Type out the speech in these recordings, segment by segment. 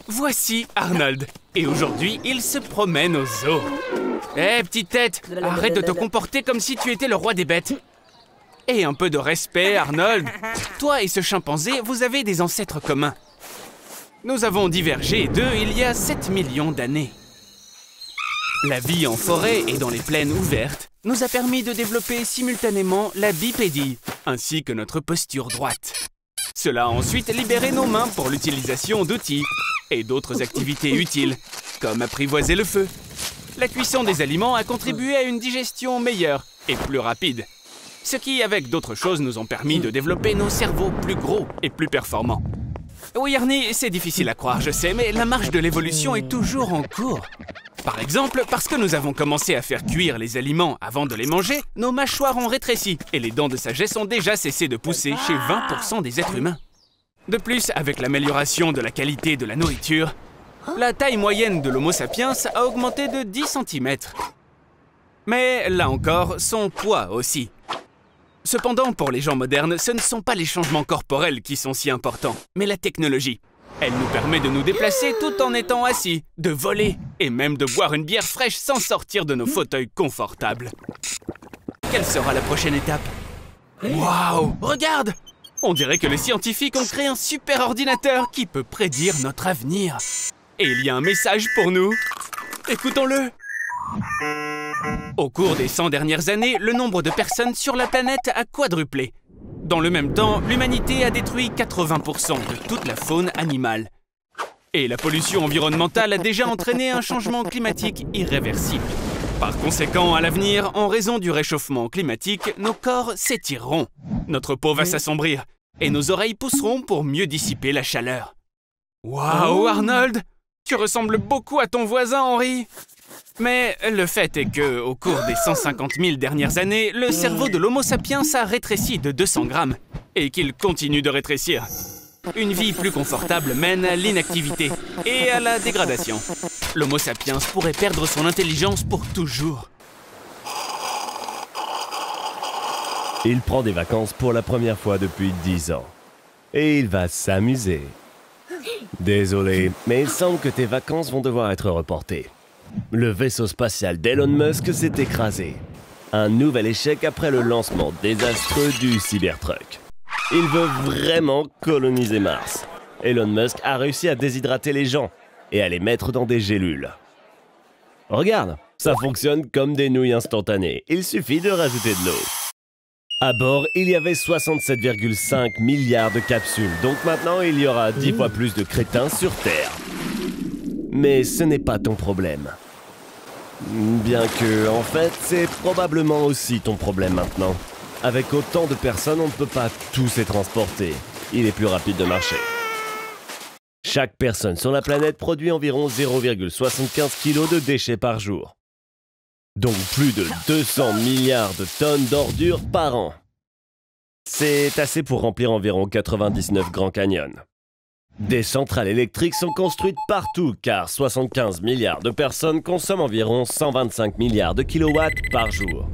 Voici Arnold. Et aujourd'hui, il se promène au zoo. Hé, petite tête, arrête de te comporter comme si tu étais le roi des bêtes. Et un peu de respect, Arnold. Toi et ce chimpanzé, vous avez des ancêtres communs. Nous avons divergé d'eux il y a 7 millions d'années. La vie en forêt et dans les plaines ouvertes nous a permis de développer simultanément la bipédie, ainsi que notre posture droite. Cela a ensuite libéré nos mains pour l'utilisation d'outils et d'autres activités utiles, comme apprivoiser le feu. La cuisson des aliments a contribué à une digestion meilleure et plus rapide, ce qui, avec d'autres choses, nous ont permis de développer nos cerveaux plus gros et plus performants. Oui, Ernie, c'est difficile à croire, je sais, mais la marche de l'évolution est toujours en cours. Par exemple, parce que nous avons commencé à faire cuire les aliments avant de les manger, nos mâchoires ont rétréci et les dents de sagesse ont déjà cessé de pousser chez 20% des êtres humains. De plus, avec l'amélioration de la qualité de la nourriture, la taille moyenne de l'Homo sapiens a augmenté de 10 cm. Mais là encore, son poids aussi. Cependant, pour les gens modernes, ce ne sont pas les changements corporels qui sont si importants, mais la technologie. Elle nous permet de nous déplacer tout en étant assis, de voler et même de boire une bière fraîche sans sortir de nos fauteuils confortables. Quelle sera la prochaine étape? Waouh! Regarde! On dirait que les scientifiques ont créé un super ordinateur qui peut prédire notre avenir. Et il y a un message pour nous. Écoutons-le. Au cours des 100 dernières années, le nombre de personnes sur la planète a quadruplé. Dans le même temps, l'humanité a détruit 80% de toute la faune animale. Et la pollution environnementale a déjà entraîné un changement climatique irréversible. Par conséquent, à l'avenir, en raison du réchauffement climatique, nos corps s'étireront. Notre peau va s'assombrir et nos oreilles pousseront pour mieux dissiper la chaleur. Waouh, Arnold! Tu ressembles beaucoup à ton voisin, Henry! Mais le fait est que, au cours des 150 000 dernières années, le cerveau de l'Homo sapiens a rétréci de 200 grammes et qu'il continue de rétrécir. Une vie plus confortable mène à l'inactivité et à la dégradation. L'Homo sapiens pourrait perdre son intelligence pour toujours. Il prend des vacances pour la première fois depuis 10 ans. Et il va s'amuser. Désolé, mais il semble que tes vacances vont devoir être reportées. Le vaisseau spatial d'Elon Musk s'est écrasé. Un nouvel échec après le lancement désastreux du Cybertruck. Il veut vraiment coloniser Mars. Elon Musk a réussi à déshydrater les gens et à les mettre dans des gélules. Regarde, ça fonctionne comme des nouilles instantanées. Il suffit de rajouter de l'eau. À bord, il y avait 67,5 milliards de capsules, donc maintenant il y aura 10 fois plus de crétins sur Terre. Mais ce n'est pas ton problème. Bien que, en fait, c'est probablement aussi ton problème maintenant. Avec autant de personnes, on ne peut pas tous les transporter. Il est plus rapide de marcher. Chaque personne sur la planète produit environ 0,75 kg de déchets par jour. Donc plus de 200 milliards de tonnes d'ordures par an. C'est assez pour remplir environ 99 Grands Canyons. Des centrales électriques sont construites partout car 75 milliards de personnes consomment environ 125 milliards de kilowatts par jour.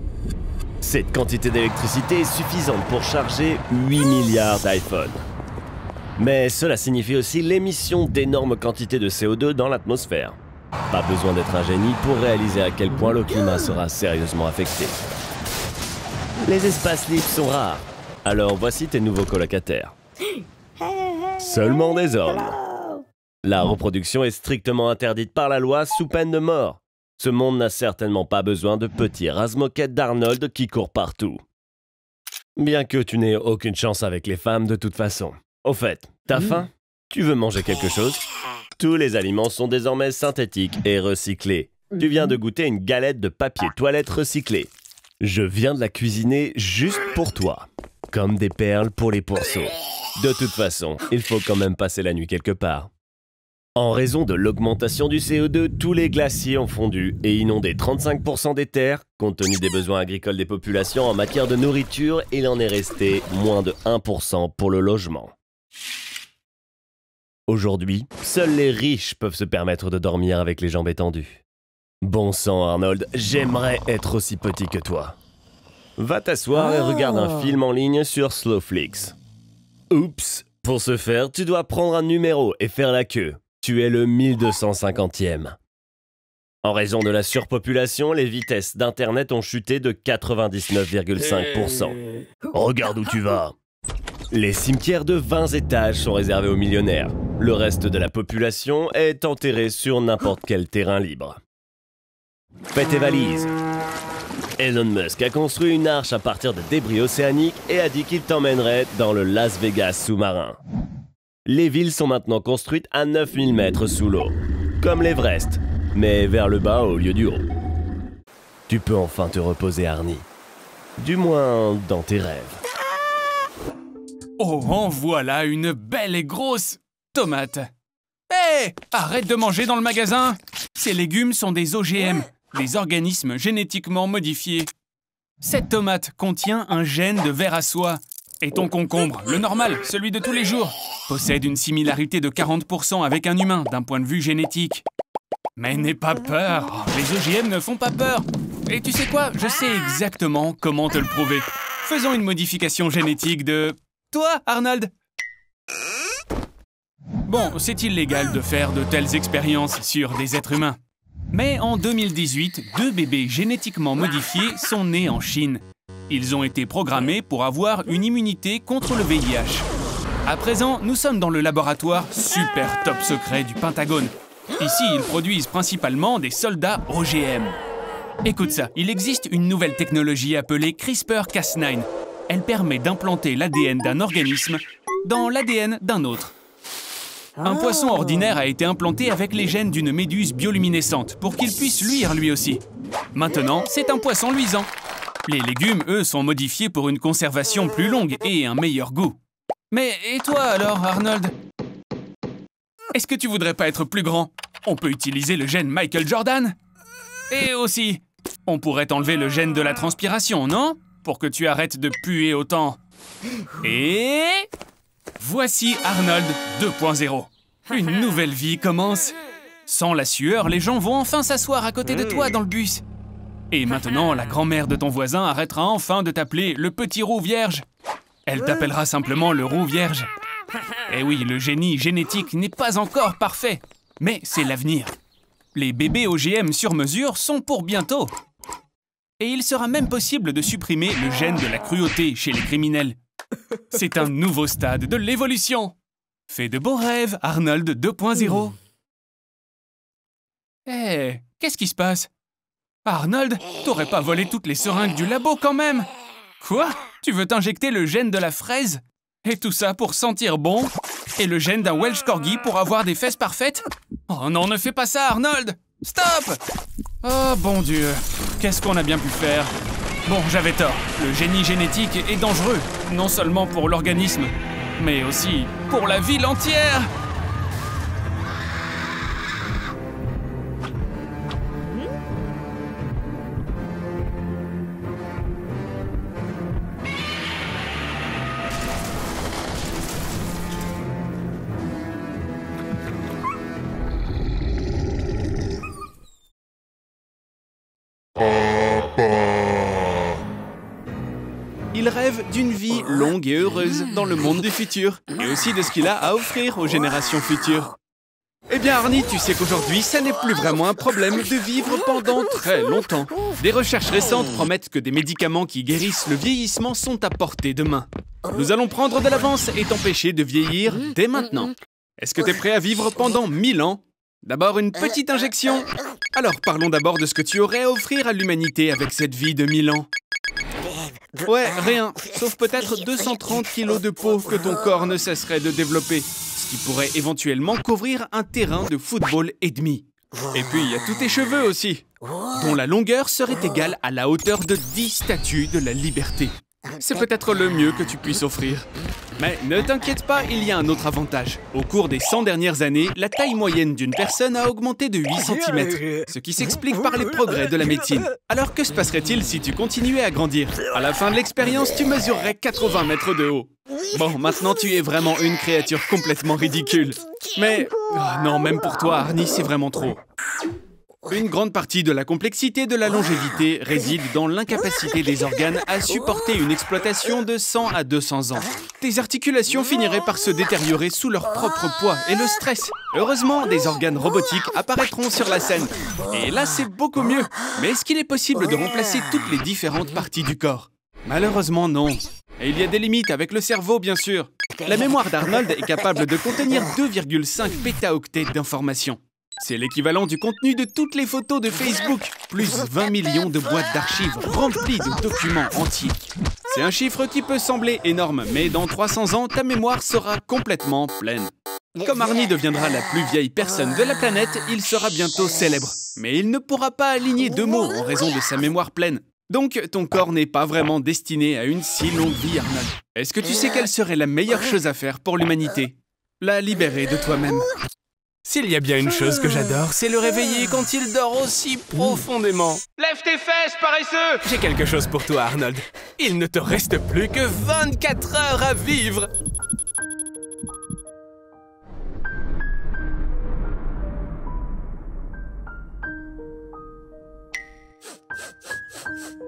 Cette quantité d'électricité est suffisante pour charger 8 milliards d'iPhone. Mais cela signifie aussi l'émission d'énormes quantités de CO2 dans l'atmosphère. Pas besoin d'être un génie pour réaliser à quel point le climat sera sérieusement affecté. Les espaces libres sont rares, alors voici tes nouveaux colocataires. Seulement des hommes. La reproduction est strictement interdite par la loi sous peine de mort. Ce monde n'a certainement pas besoin de petits rase-moquettes d'Arnold qui courent partout. Bien que tu n'aies aucune chance avec les femmes de toute façon. Au fait, t'as faim? Tu veux manger quelque chose? Tous les aliments sont désormais synthétiques et recyclés. Tu viens de goûter une galette de papier toilette recyclé. Je viens de la cuisiner juste pour toi. Comme des perles pour les pourceaux. De toute façon, il faut quand même passer la nuit quelque part. En raison de l'augmentation du CO2, tous les glaciers ont fondu et inondé 35% des terres. Compte tenu des besoins agricoles des populations en matière de nourriture, il en est resté moins de 1% pour le logement. Aujourd'hui, seuls les riches peuvent se permettre de dormir avec les jambes étendues. Bon sang, Arnold, j'aimerais être aussi petit que toi. Va t'asseoir et regarde un film en ligne sur Slowflix. Oups, pour ce faire, tu dois prendre un numéro et faire la queue. Tu es le 1250e. En raison de la surpopulation, les vitesses d'Internet ont chuté de 99,5%. Regarde où tu vas. Les cimetières de 20 étages sont réservés aux millionnaires. Le reste de la population est enterré sur n'importe quel terrain libre. Fais tes valises. Elon Musk a construit une arche à partir de débris océaniques et a dit qu'il t'emmènerait dans le Las Vegas sous-marin. Les villes sont maintenant construites à 9000 mètres sous l'eau, comme l'Everest, mais vers le bas au lieu du haut. Tu peux enfin te reposer, Arnie. Du moins dans tes rêves. Oh, en voilà une belle et grosse tomate. Hé, arrête de manger dans le magasin. Ces légumes sont des OGM, des organismes génétiquement modifiés. Cette tomate contient un gène de ver à soie. Et ton concombre, le normal, celui de tous les jours, possède une similarité de 40% avec un humain d'un point de vue génétique. Mais n'aie pas peur, les OGM ne font pas peur. Et tu sais quoi, je sais exactement comment te le prouver. Faisons une modification génétique de... Toi, Arnold? Bon, c'est illégal de faire de telles expériences sur des êtres humains. Mais en 2018, 2 bébés génétiquement modifiés sont nés en Chine. Ils ont été programmés pour avoir une immunité contre le VIH. À présent, nous sommes dans le laboratoire super top secret du Pentagone. Ici, ils produisent principalement des soldats OGM. Écoute ça, il existe une nouvelle technologie appelée CRISPR-Cas9. Elle permet d'implanter l'ADN d'un organisme dans l'ADN d'un autre. Un poisson ordinaire a été implanté avec les gènes d'une méduse bioluminescente pour qu'il puisse luire lui aussi. Maintenant, c'est un poisson luisant. Les légumes, eux, sont modifiés pour une conservation plus longue et un meilleur goût. Mais et toi alors, Arnold? Est-ce que tu voudrais pas être plus grand? On peut utiliser le gène Michael Jordan. Et aussi, on pourrait enlever le gène de la transpiration, non? Pour que tu arrêtes de puer autant. Et... voici Arnold 2.0. Une nouvelle vie commence. Sans la sueur, les gens vont enfin s'asseoir à côté de toi dans le bus. Et maintenant, la grand-mère de ton voisin arrêtera enfin de t'appeler le petit roux vierge. Elle t'appellera simplement le roux vierge. Eh oui, le génie génétique n'est pas encore parfait, mais c'est l'avenir. Les bébés OGM sur mesure sont pour bientôt. Et il sera même possible de supprimer le gène de la cruauté chez les criminels. C'est un nouveau stade de l'évolution. Fais de beaux rêves, Arnold 2.0. Hé, qu'est-ce qui se passe? Arnold, t'aurais pas volé toutes les seringues du labo quand même? Quoi? Tu veux t'injecter le gène de la fraise? Et tout ça pour sentir bon? Et le gène d'un Welsh Corgi pour avoir des fesses parfaites? Oh non, ne fais pas ça, Arnold! Stop! Oh, bon Dieu, qu'est-ce qu'on a bien pu faire? Bon, j'avais tort. Le génie génétique est dangereux, non seulement pour l'organisme, mais aussi pour la ville entière! Il rêve d'une vie longue et heureuse dans le monde du futur, et aussi de ce qu'il a à offrir aux générations futures. Eh bien Arnie, tu sais qu'aujourd'hui, ça n'est plus vraiment un problème de vivre pendant très longtemps. Des recherches récentes promettent que des médicaments qui guérissent le vieillissement sont à portée de main. Nous allons prendre de l'avance et t'empêcher de vieillir dès maintenant. Est-ce que t'es prêt à vivre pendant 1000 ans? D'abord une petite injection. Alors parlons d'abord de ce que tu aurais à offrir à l'humanité avec cette vie de 1000 ans. Ouais, rien, sauf peut-être 230 kilos de peau que ton corps ne cesserait de développer, ce qui pourrait éventuellement couvrir un terrain de football et demi. Et puis il y a tous tes cheveux aussi, dont la longueur serait égale à la hauteur de 10 statues de la liberté. C'est peut-être le mieux que tu puisses offrir. Mais ne t'inquiète pas, il y a un autre avantage. Au cours des 100 dernières années, la taille moyenne d'une personne a augmenté de 8 cm, ce qui s'explique par les progrès de la médecine. Alors que se passerait-il si tu continuais à grandir? À la fin de l'expérience, tu mesurerais 80 mètres de haut. Bon, maintenant tu es vraiment une créature complètement ridicule. Mais... oh non, même pour toi, Arnie, c'est vraiment trop. Une grande partie de la complexité de la longévité réside dans l'incapacité des organes à supporter une exploitation de 100 à 200 ans. Tes articulations finiraient par se détériorer sous leur propre poids et le stress. Heureusement, des organes robotiques apparaîtront sur la scène. Et là, c'est beaucoup mieux. Mais est-ce qu'il est possible de remplacer toutes les différentes parties du corps? Malheureusement, non. Et il y a des limites avec le cerveau, bien sûr. La mémoire d'Arnold est capable de contenir 2,5 pétaoctets d'informations. C'est l'équivalent du contenu de toutes les photos de Facebook, plus 20 millions de boîtes d'archives remplies de documents entiers. C'est un chiffre qui peut sembler énorme, mais dans 300 ans, ta mémoire sera complètement pleine. Comme Arnie deviendra la plus vieille personne de la planète, il sera bientôt célèbre. Mais il ne pourra pas aligner 2 mots en raison de sa mémoire pleine. Donc, ton corps n'est pas vraiment destiné à une si longue vie, Arnold. Est-ce que tu sais quelle serait la meilleure chose à faire pour l'humanité? La libérer de toi-même. S'il y a bien une chose que j'adore, c'est le réveiller quand il dort aussi profondément. Lève tes fesses, paresseux! J'ai quelque chose pour toi, Arnold. Il ne te reste plus que 24 heures à vivre.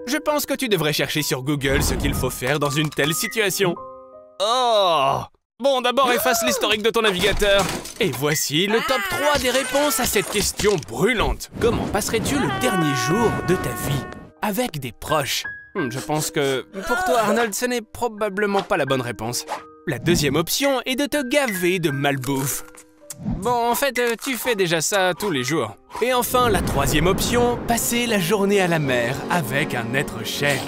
Je pense que tu devrais chercher sur Google ce qu'il faut faire dans une telle situation. Oh! Bon, d'abord efface l'historique de ton navigateur. Et voici le top 3 des réponses à cette question brûlante. Comment passerais-tu le dernier jour de ta vie? Avec des proches. Je pense que, pour toi, Arnold, ce n'est probablement pas la bonne réponse. La deuxième option est de te gaver de malbouffe. Bon, en fait, tu fais déjà ça tous les jours. Et enfin, la troisième option, passer la journée à la mer avec un être cher.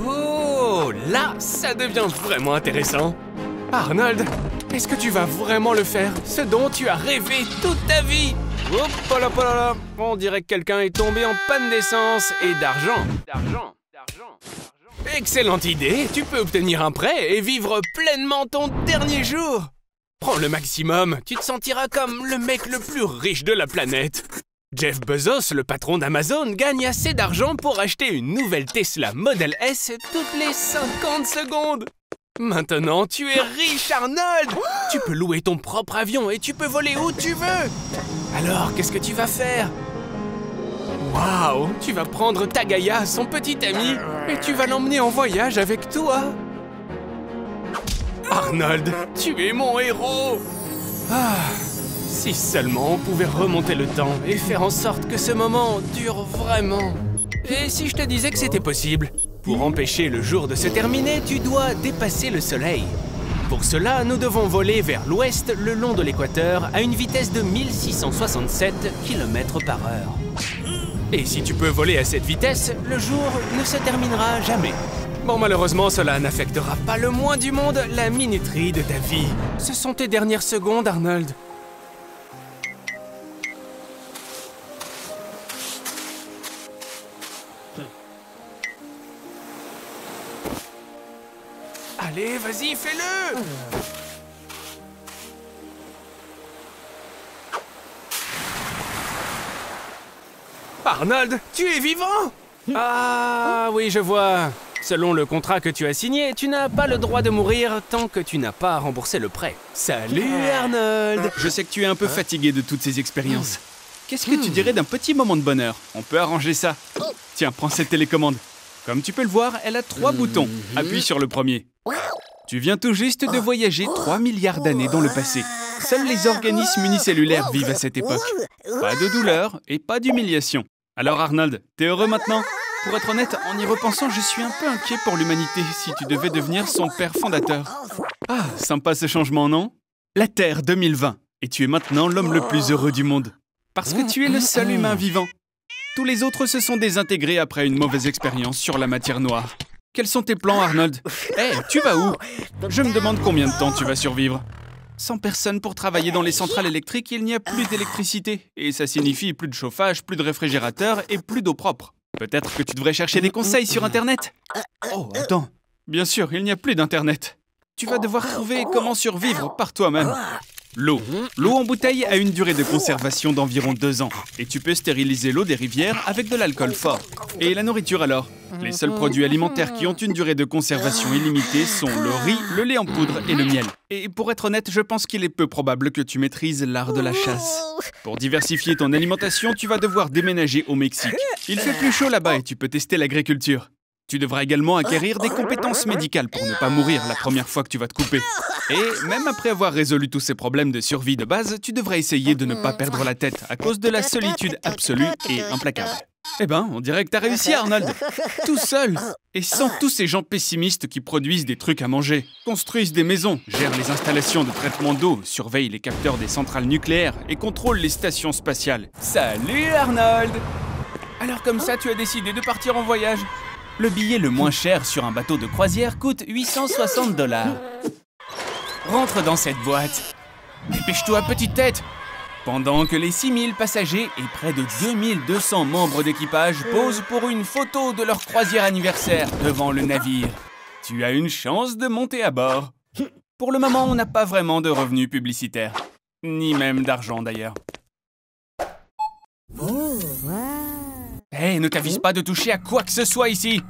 Oh, là, ça devient vraiment intéressant. Arnold, est-ce que tu vas vraiment le faire? Ce dont tu as rêvé toute ta vie? Hop là, là. On dirait que quelqu'un est tombé en panne d'essence et d'argent. Excellente idée, tu peux obtenir un prêt et vivre pleinement ton dernier jour. Prends le maximum, tu te sentiras comme le mec le plus riche de la planète. Jeff Bezos, le patron d'Amazon, gagne assez d'argent pour acheter une nouvelle Tesla Model S toutes les 50 secondes. Maintenant, tu es riche, Arnold! Tu peux louer ton propre avion et tu peux voler où tu veux! Alors, qu'est-ce que tu vas faire? Waouh! Tu vas prendre Tagaya, son petit ami, et tu vas l'emmener en voyage avec toi! Arnold, tu es mon héros! Ah, si seulement on pouvait remonter le temps et faire en sorte que ce moment dure vraiment! Et si je te disais que c'était possible? Pour empêcher le jour de se terminer, tu dois dépasser le soleil. Pour cela, nous devons voler vers l'ouest le long de l'équateur à une vitesse de 1667 km/h. Et si tu peux voler à cette vitesse, le jour ne se terminera jamais. Bon, malheureusement, cela n'affectera pas le moins du monde la minuterie de ta vie. Ce sont tes dernières secondes, Arnold. Allez, vas-y, fais-le! Arnold, tu es vivant! Ah, oui, je vois. Selon le contrat que tu as signé, tu n'as pas le droit de mourir tant que tu n'as pas remboursé le prêt. Salut, Arnold! Je sais que tu es un peu fatigué de toutes ces expériences. Qu'est-ce que tu dirais d'un petit moment de bonheur? On peut arranger ça. Tiens, prends cette télécommande. Comme tu peux le voir, elle a 3 boutons. Appuie sur le premier. Tu viens tout juste de voyager 3 milliards d'années dans le passé. Seuls les organismes unicellulaires vivent à cette époque. Pas de douleur et pas d'humiliation. Alors Arnold, t'es heureux maintenant? Pour être honnête, en y repensant, je suis un peu inquiet pour l'humanité si tu devais devenir son père fondateur. Ah, sympa ce changement, non? La Terre 2020. Et tu es maintenant l'homme le plus heureux du monde. Parce que tu es le seul humain vivant. Tous les autres se sont désintégrés après une mauvaise expérience sur la matière noire. Quels sont tes plans, Arnold? Hé, tu vas où? Je me demande combien de temps tu vas survivre. Sans personne pour travailler dans les centrales électriques, il n'y a plus d'électricité. Et ça signifie plus de chauffage, plus de réfrigérateur et plus d'eau propre. Peut-être que tu devrais chercher des conseils sur Internet. Oh, attends. Bien sûr, il n'y a plus d'Internet. Tu vas devoir trouver comment survivre par toi-même. L'eau. L'eau en bouteille a une durée de conservation d'environ 2 ans. Et tu peux stériliser l'eau des rivières avec de l'alcool fort. Et la nourriture alors? Les seuls produits alimentaires qui ont une durée de conservation illimitée sont le riz, le lait en poudre et le miel. Et pour être honnête, je pense qu'il est peu probable que tu maîtrises l'art de la chasse. Pour diversifier ton alimentation, tu vas devoir déménager au Mexique. Il fait plus chaud là-bas et tu peux tester l'agriculture. Tu devras également acquérir des compétences médicales pour ne pas mourir la première fois que tu vas te couper. Et même après avoir résolu tous ces problèmes de survie de base, tu devrais essayer de ne pas perdre la tête à cause de la solitude absolue et implacable. Eh ben, on dirait que t'as réussi, Arnold. Tout seul. Et sans tous ces gens pessimistes qui produisent des trucs à manger, construisent des maisons, gèrent les installations de traitement d'eau, surveillent les capteurs des centrales nucléaires et contrôlent les stations spatiales. Salut, Arnold! Alors comme ça, tu as décidé de partir en voyage? Le billet le moins cher sur un bateau de croisière coûte 860 $. Rentre dans cette boîte. Dépêche-toi, petite tête. Pendant que les 6000 passagers et près de 2200 membres d'équipage posent pour une photo de leur croisière anniversaire devant le navire. Tu as une chance de monter à bord. Pour le moment, on n'a pas vraiment de revenus publicitaires. Ni même d'argent, d'ailleurs. Hé, ne t'avise pas de toucher à quoi que ce soit ici.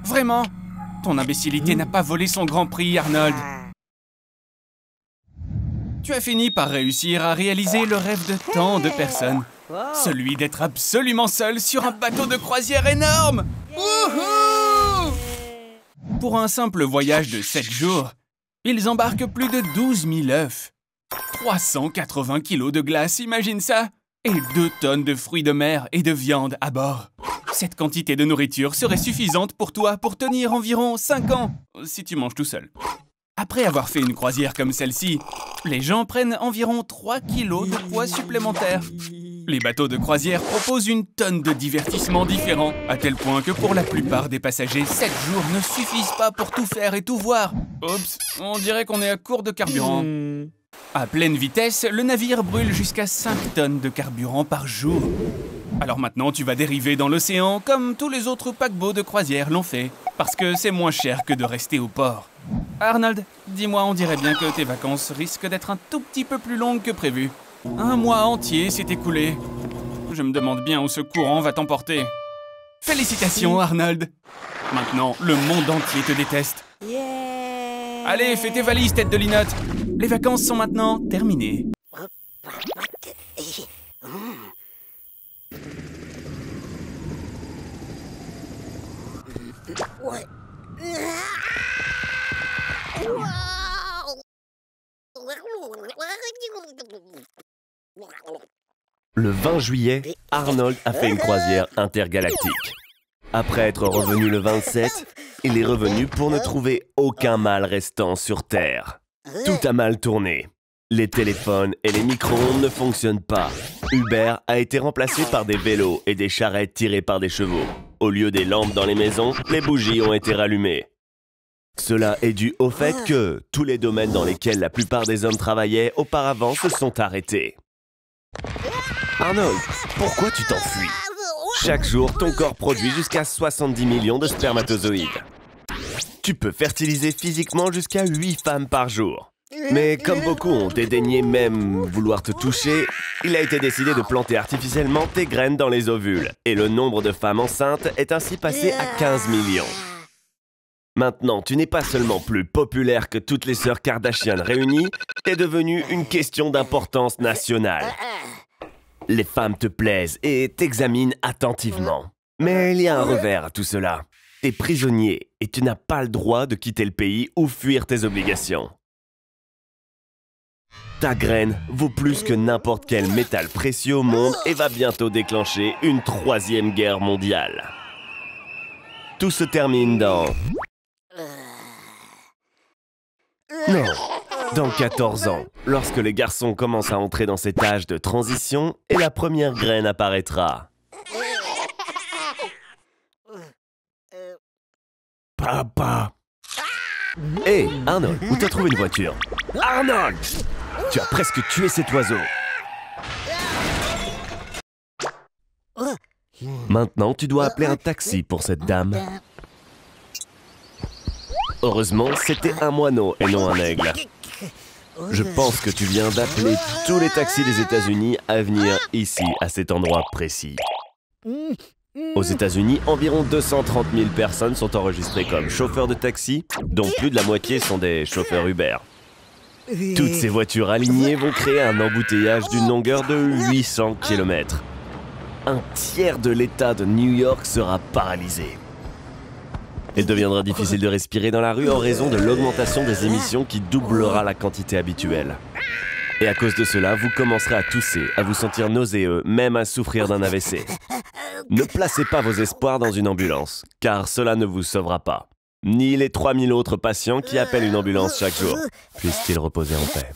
Vraiment, ton imbécilité n'a pas volé son grand prix, Arnold. Tu as fini par réussir à réaliser le rêve de tant de personnes. Celui d'être absolument seul sur un bateau de croisière énorme. Wouhou! Pour un simple voyage de 7 jours, ils embarquent plus de 12 000 œufs. 380 kilos de glace, imagine ça! Et 2 tonnes de fruits de mer et de viande à bord. Cette quantité de nourriture serait suffisante pour toi pour tenir environ 5 ans, si tu manges tout seul. Après avoir fait une croisière comme celle-ci, les gens prennent environ 3 kilos de poids supplémentaires. Les bateaux de croisière proposent une tonne de divertissements différents, à tel point que pour la plupart des passagers, 7 jours ne suffisent pas pour tout faire et tout voir. Oups, on dirait qu'on est à court de carburant. À pleine vitesse, le navire brûle jusqu'à 5 tonnes de carburant par jour. Alors maintenant, tu vas dériver dans l'océan comme tous les autres paquebots de croisière l'ont fait, parce que c'est moins cher que de rester au port. Arnold, dis-moi, on dirait bien que tes vacances risquent d'être un tout petit peu plus longues que prévu. 1 mois entier s'est écoulé. Je me demande bien où ce courant va t'emporter. Félicitations, Arnold. Maintenant, le monde entier te déteste. Allez, fais tes valises, tête de linotte. Les vacances sont maintenant terminées. Le 20 juillet, Arnold a fait une croisière intergalactique. Après être revenu le 27, il est revenu pour ne trouver aucun mâle restant sur Terre. Tout a mal tourné. Les téléphones et les micro-ondes ne fonctionnent pas. Uber a été remplacé par des vélos et des charrettes tirées par des chevaux. Au lieu des lampes dans les maisons, les bougies ont été rallumées. Cela est dû au fait que tous les domaines dans lesquels la plupart des hommes travaillaient auparavant se sont arrêtés. Arnold, pourquoi tu t'enfuis? Chaque jour, ton corps produit jusqu'à 70 millions de spermatozoïdes. Tu peux fertiliser physiquement jusqu'à 8 femmes par jour. Mais comme beaucoup ont dédaigné même vouloir te toucher, il a été décidé de planter artificiellement tes graines dans les ovules. Et le nombre de femmes enceintes est ainsi passé à 15 millions. Maintenant, tu n'es pas seulement plus populaire que toutes les sœurs Kardashian réunies, t'es devenu une question d'importance nationale. Les femmes te plaisent et t'examinent attentivement. Mais il y a un revers à tout cela. T'es prisonnier et tu n'as pas le droit de quitter le pays ou fuir tes obligations. Ta graine vaut plus que n'importe quel métal précieux au monde et va bientôt déclencher une 3e guerre mondiale. Tout se termine dans... Non, dans 14 ans, lorsque les garçons commencent à entrer dans cet âge de transition et la première graine apparaîtra. Papa! Hé, Arnold, où t'as trouvé une voiture? Arnold! Tu as presque tué cet oiseau. Maintenant, tu dois appeler un taxi pour cette dame. Heureusement, c'était un moineau et non un aigle. Je pense que tu viens d'appeler tous les taxis des États-Unis à venir ici, à cet endroit précis. Aux États-Unis, environ 230 000 personnes sont enregistrées comme chauffeurs de taxi, dont plus de la moitié sont des chauffeurs Uber. Toutes ces voitures alignées vont créer un embouteillage d'une longueur de 800 km. Un tiers de l'État de New York sera paralysé. Il deviendra difficile de respirer dans la rue en raison de l'augmentation des émissions qui doublera la quantité habituelle. Et à cause de cela, vous commencerez à tousser, à vous sentir nauséeux, même à souffrir d'un AVC. Ne placez pas vos espoirs dans une ambulance, car cela ne vous sauvera pas. Ni les 3000 autres patients qui appellent une ambulance chaque jour. Puissent-ils reposer en paix.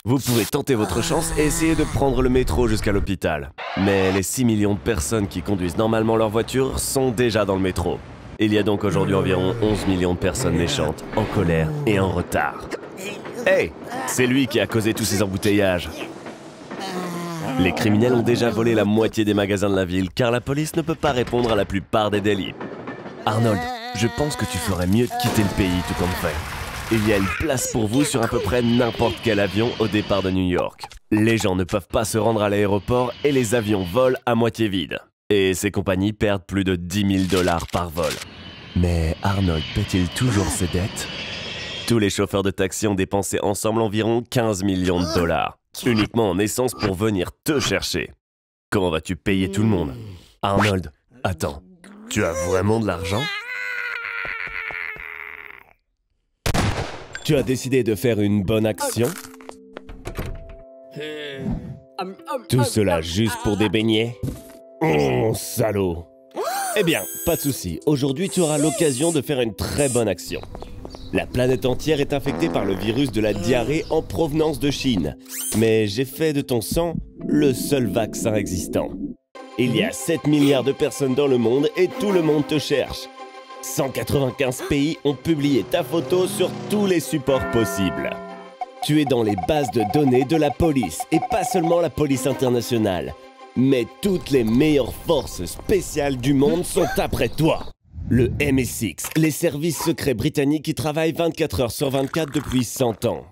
Vous pouvez tenter votre chance et essayer de prendre le métro jusqu'à l'hôpital. Mais les 6 millions de personnes qui conduisent normalement leur voiture sont déjà dans le métro. Il y a donc aujourd'hui environ 11 millions de personnes méchantes, en colère et en retard. Hey, c'est lui qui a causé tous ces embouteillages. Les criminels ont déjà volé la moitié des magasins de la ville, car la police ne peut pas répondre à la plupart des délits. Arnold, je pense que tu ferais mieux de quitter le pays tout comme fait. Il y a une place pour vous sur à peu près n'importe quel avion au départ de New York. Les gens ne peuvent pas se rendre à l'aéroport et les avions volent à moitié vides. Et ces compagnies perdent plus de 10 000 $ par vol. Mais Arnold paie-t-il toujours ses dettes? Tous les chauffeurs de taxi ont dépensé ensemble environ 15 millions de dollars, uniquement en essence pour venir te chercher. Comment vas-tu payer tout le monde? Arnold, attends, tu as vraiment de l'argent? Tu as décidé de faire une bonne action? Tout cela juste pour des beignets? Oh, salaud! Eh bien, pas de souci. Aujourd'hui, tu auras l'occasion de faire une très bonne action. La planète entière est infectée par le virus de la diarrhée en provenance de Chine. Mais j'ai fait de ton sang le seul vaccin existant. Il y a 7 milliards de personnes dans le monde et tout le monde te cherche. 195 pays ont publié ta photo sur tous les supports possibles. Tu es dans les bases de données de la police, et pas seulement la police internationale. Mais toutes les meilleures forces spéciales du monde sont après toi. Le MI6, les services secrets britanniques qui travaillent 24 heures sur 24 depuis 100 ans.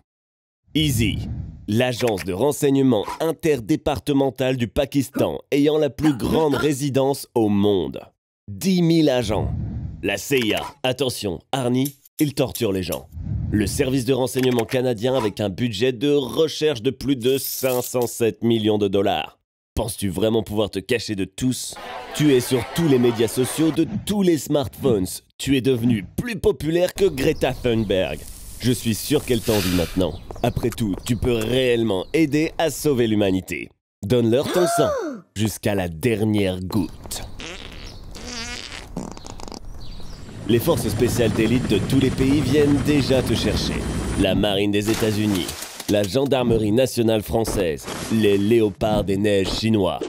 EASY, l'agence de renseignement interdépartementale du Pakistan ayant la plus grande résidence au monde. 10 000 agents. La CIA, attention, Arnie, il torture les gens. Le service de renseignement canadien avec un budget de recherche de plus de 507 millions de dollars. Penses-tu vraiment pouvoir te cacher de tous? Tu es sur tous les médias sociaux de tous les smartphones. Tu es devenu plus populaire que Greta Thunberg. Je suis sûr qu'elle t'envie maintenant. Après tout, tu peux réellement aider à sauver l'humanité. Donne-leur ton sang, jusqu'à la dernière goutte. Les forces spéciales d'élite de tous les pays viennent déjà te chercher. La marine des États-Unis, la gendarmerie nationale française, les léopards des neiges chinois.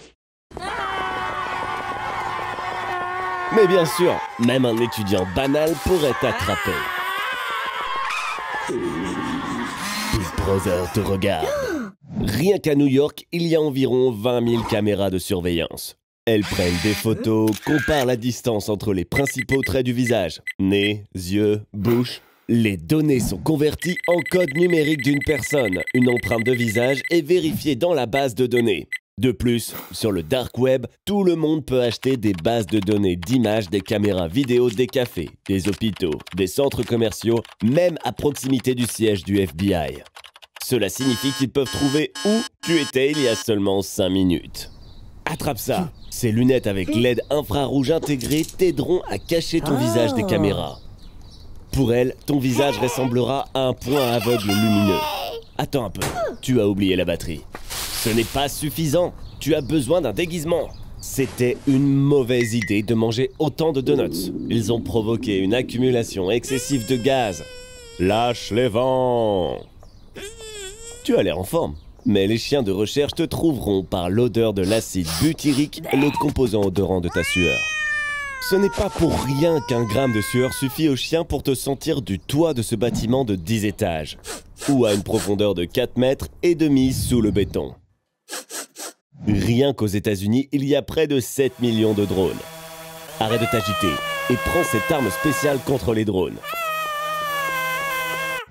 Mais bien sûr, même un étudiant banal pourrait t'attraper. Big Brother te regarde. Rien qu'à New York, il y a environ 20 000 caméras de surveillance. Elles prennent des photos, comparent la distance entre les principaux traits du visage, nez, yeux, bouche. Les données sont converties en code numérique d'une personne. Une empreinte de visage est vérifiée dans la base de données. De plus, sur le dark web, tout le monde peut acheter des bases de données d'images des caméras vidéo des cafés, des hôpitaux, des centres commerciaux, même à proximité du siège du FBI. Cela signifie qu'ils peuvent trouver où tu étais il y a seulement 5 minutes. Attrape ça! Ces lunettes avec LED infrarouge intégrées t'aideront à cacher ton visage des caméras. Pour elles, ton visage ressemblera à un point aveugle lumineux. Attends un peu, tu as oublié la batterie. Ce n'est pas suffisant, tu as besoin d'un déguisement. C'était une mauvaise idée de manger autant de donuts. Ils ont provoqué une accumulation excessive de gaz. Lâche les vents! Tu as l'air en forme. Mais les chiens de recherche te trouveront par l'odeur de l'acide butyrique, le composant odorant de ta sueur. Ce n'est pas pour rien qu'un gramme de sueur suffit aux chiens pour te sentir du toit de ce bâtiment de 10 étages, ou à une profondeur de 4 mètres et demi sous le béton. Rien qu'aux États-Unis, il y a près de 7 millions de drones. Arrête de t'agiter et prends cette arme spéciale contre les drones.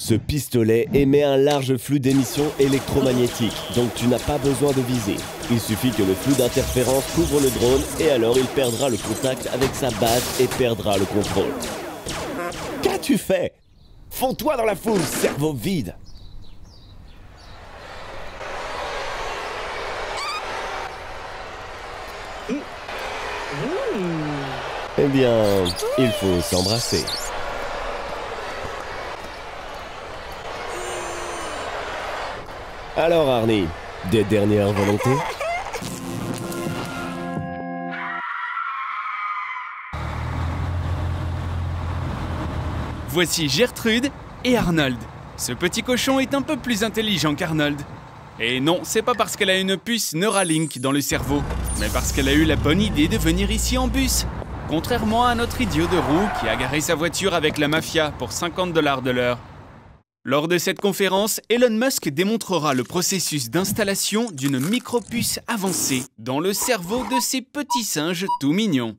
Ce pistolet émet un large flux d'émissions électromagnétiques, donc tu n'as pas besoin de viser. Il suffit que le flux d'interférence couvre le drone et alors il perdra le contact avec sa base et perdra le contrôle. Qu'as-tu fait? Fonds-toi dans la foule, cerveau vide! Eh bien, il faut s'embrasser. Alors Arnie, des dernières volontés? Voici Gertrude et Arnold. Ce petit cochon est un peu plus intelligent qu'Arnold. Et non, c'est pas parce qu'elle a une puce Neuralink dans le cerveau, mais parce qu'elle a eu la bonne idée de venir ici en bus. Contrairement à notre idiot de roue qui a garé sa voiture avec la mafia pour 50 $ de l'heure. Lors de cette conférence, Elon Musk démontrera le processus d'installation d'une micropuce avancée dans le cerveau de ces petits singes tout mignons.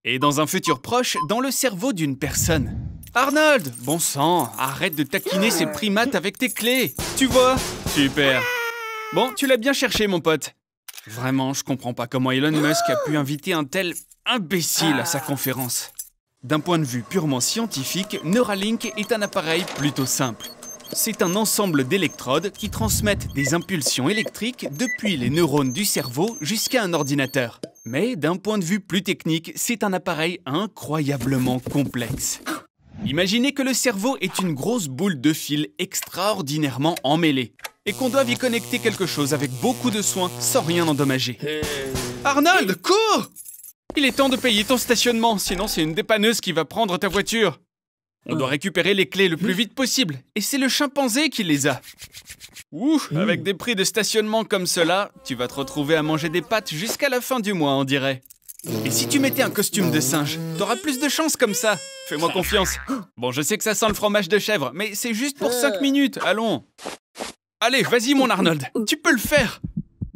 Et dans un futur proche, dans le cerveau d'une personne. Arnold, bon sang, arrête de taquiner ces primates avec tes clés. Tu vois? Super. Bon, tu l'as bien cherché, mon pote. Vraiment, je comprends pas comment Elon Musk a pu inviter un tel imbécile à sa conférence. D'un point de vue purement scientifique, Neuralink est un appareil plutôt simple. C'est un ensemble d'électrodes qui transmettent des impulsions électriques depuis les neurones du cerveau jusqu'à un ordinateur. Mais d'un point de vue plus technique, c'est un appareil incroyablement complexe. Imaginez que le cerveau est une grosse boule de fil extraordinairement emmêlée et qu'on doit y connecter quelque chose avec beaucoup de soin sans rien endommager. Arnold, cours! Il est temps de payer ton stationnement, sinon c'est une dépanneuse qui va prendre ta voiture. On doit récupérer les clés le plus vite possible, et c'est le chimpanzé qui les a. Ouh, avec des prix de stationnement comme cela, tu vas te retrouver à manger des pâtes jusqu'à la fin du mois, on dirait. Et si tu mettais un costume de singe, t'auras plus de chance comme ça. Fais-moi confiance. Bon, je sais que ça sent le fromage de chèvre, mais c'est juste pour 5 minutes, allons. Allez, vas-y mon Arnold, tu peux le faire.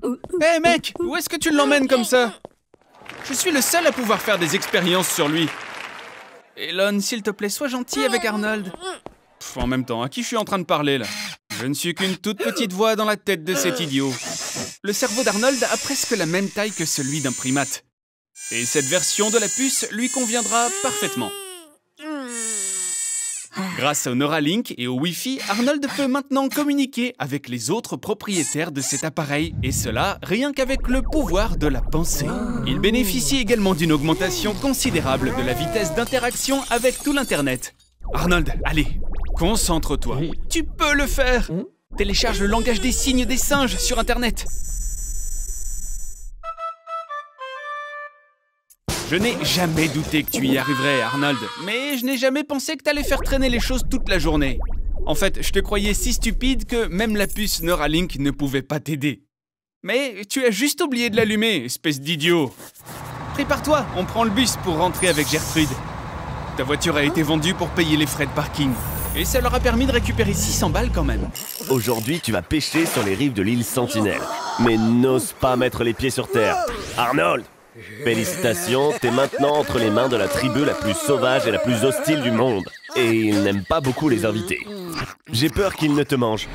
Hé mec, où est-ce que tu l'emmènes comme ça? Je suis le seul à pouvoir faire des expériences sur lui. Elon, s'il te plaît, sois gentil avec Arnold. En même temps, à qui je suis en train de parler, là? Je ne suis qu'une toute petite voix dans la tête de cet idiot. Le cerveau d'Arnold a presque la même taille que celui d'un primate. Et cette version de la puce lui conviendra parfaitement. Grâce au Neuralink et au Wi-Fi, Arnold peut maintenant communiquer avec les autres propriétaires de cet appareil, et cela rien qu'avec le pouvoir de la pensée. Il bénéficie également d'une augmentation considérable de la vitesse d'interaction avec tout l'Internet. Arnold, allez, concentre-toi. Tu peux le faire. Télécharge le langage des signes des singes sur Internet. Je n'ai jamais douté que tu y arriverais, Arnold, mais je n'ai jamais pensé que t'allais faire traîner les choses toute la journée. En fait, je te croyais si stupide que même la puce Neuralink ne pouvait pas t'aider. Mais tu as juste oublié de l'allumer, espèce d'idiot. Prépare-toi, on prend le bus pour rentrer avec Gertrude. Ta voiture a été vendue pour payer les frais de parking. Et ça leur a permis de récupérer 600 balles quand même. Aujourd'hui, tu vas pêcher sur les rives de l'île Sentinelle. Mais n'ose pas mettre les pieds sur terre. Arnold! Félicitations, t'es maintenant entre les mains de la tribu la plus sauvage et la plus hostile du monde. Et il n'aime pas beaucoup les invités. J'ai peur qu'il ne te mange.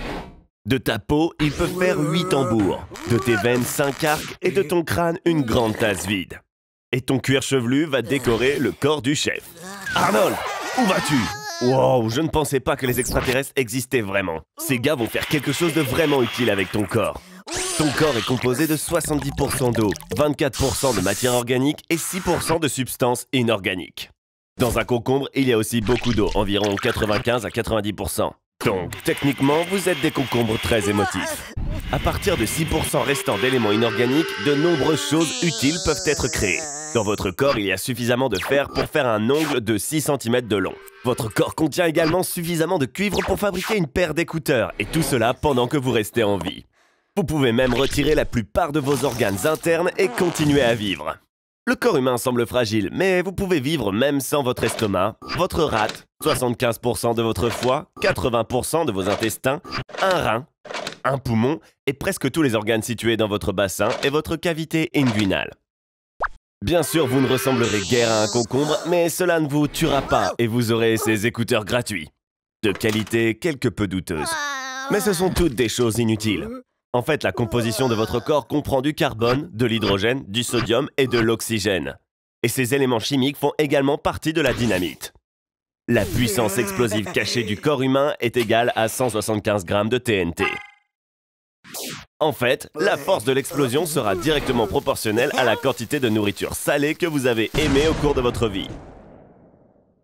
De ta peau, il peut faire 8 tambours. De tes veines, 5 arcs et de ton crâne, une grande tasse vide. Et ton cuir chevelu va décorer le corps du chef. Arnold, où vas-tu? Wow, je ne pensais pas que les extraterrestres existaient vraiment. Ces gars vont faire quelque chose de vraiment utile avec ton corps. Ton corps est composé de 70% d'eau, 24% de matière organique et 6% de substances inorganiques. Dans un concombre, il y a aussi beaucoup d'eau, environ 95 à 90%. Donc, techniquement, vous êtes des concombres très émotifs. À partir de 6% restant d'éléments inorganiques, de nombreuses choses utiles peuvent être créées. Dans votre corps, il y a suffisamment de fer pour faire un ongle de 6 cm de long. Votre corps contient également suffisamment de cuivre pour fabriquer une paire d'écouteurs, et tout cela pendant que vous restez en vie. Vous pouvez même retirer la plupart de vos organes internes et continuer à vivre. Le corps humain semble fragile, mais vous pouvez vivre même sans votre estomac, votre rate, 75% de votre foie, 80% de vos intestins, un rein, un poumon et presque tous les organes situés dans votre bassin et votre cavité inguinale. Bien sûr, vous ne ressemblerez guère à un concombre, mais cela ne vous tuera pas et vous aurez ces écouteurs gratuits. de qualité quelque peu douteuse. Mais ce sont toutes des choses inutiles. En fait, la composition de votre corps comprend du carbone, de l'hydrogène, du sodium et de l'oxygène. Et ces éléments chimiques font également partie de la dynamite. La puissance explosive cachée du corps humain est égale à 175 grammes de TNT. En fait, la force de l'explosion sera directement proportionnelle à la quantité de nourriture salée que vous avez aimée au cours de votre vie.